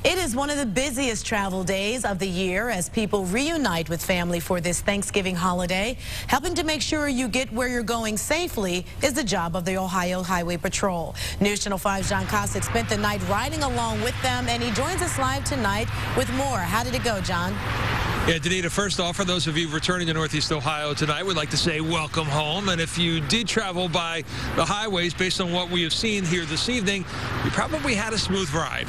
It is one of the busiest travel days of the year as people reunite with family for this Thanksgiving holiday. Helping to make sure you get where you're going safely is the job of the Ohio Highway Patrol. News Channel 5's John Kosich spent the night riding along with them, and he joins us live tonight with more. How did it go, John? Yeah, Danita, first off, for those of you returning to Northeast Ohio tonight, we'd like to say welcome home. And if you did travel by the highways, based on what we have seen here this evening, you probably had a smooth ride.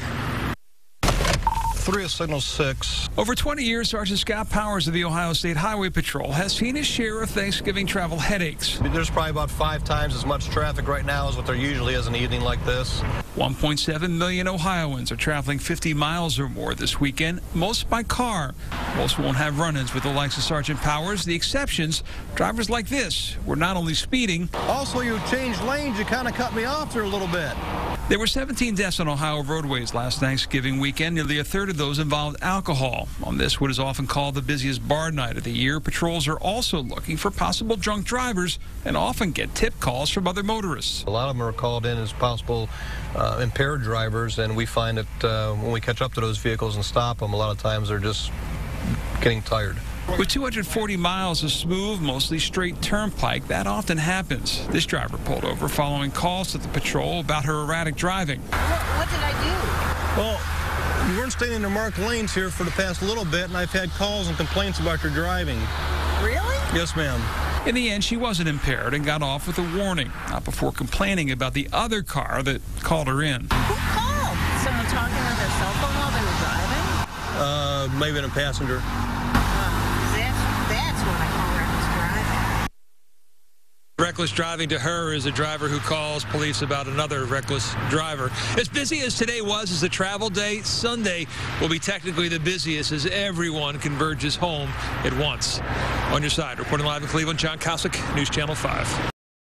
3 of Signal 6. Over 20 years, Sergeant Scott Powers of the Ohio State Highway Patrol has seen his share of Thanksgiving travel headaches. There's probably about 5 times as much traffic right now as what there usually is an evening like this. 1.7 million Ohioans are traveling 50 miles or more this weekend, most by car. Most won't have run-ins with the likes of Sergeant Powers. The exceptions, drivers like this, were not only speeding. Also, you changed lanes. You kind of cut me off there a little bit. There were 17 deaths on Ohio roadways last Thanksgiving weekend. Nearly a third of those involved alcohol. On this, what is often called the busiest bar night of the year, patrols are also looking for possible drunk drivers and often get tip calls from other motorists. A lot of them are called in as possible impaired drivers, and we find that when we catch up to those vehicles and stop them, a lot of times they're just getting tired. With 240 miles of smooth, mostly straight turnpike, that often happens. This driver pulled over following calls to the patrol about her erratic driving. What did I do? Well, you weren't staying in the marked lanes here for the past little bit, and I've had calls and complaints about your driving. Really? Yes, ma'am. In the end, she wasn't impaired and got off with a warning, not before complaining about the other car that called her in. Who called? Someone talking on their cell phone while they were driving? Maybe a passenger. That's what I call reckless driving. Reckless driving to her is a driver who calls police about another reckless driver. As busy as today was as a travel day, Sunday will be technically the busiest as everyone converges home at once. On your side, reporting live in Cleveland, John Kosich, News Channel 5.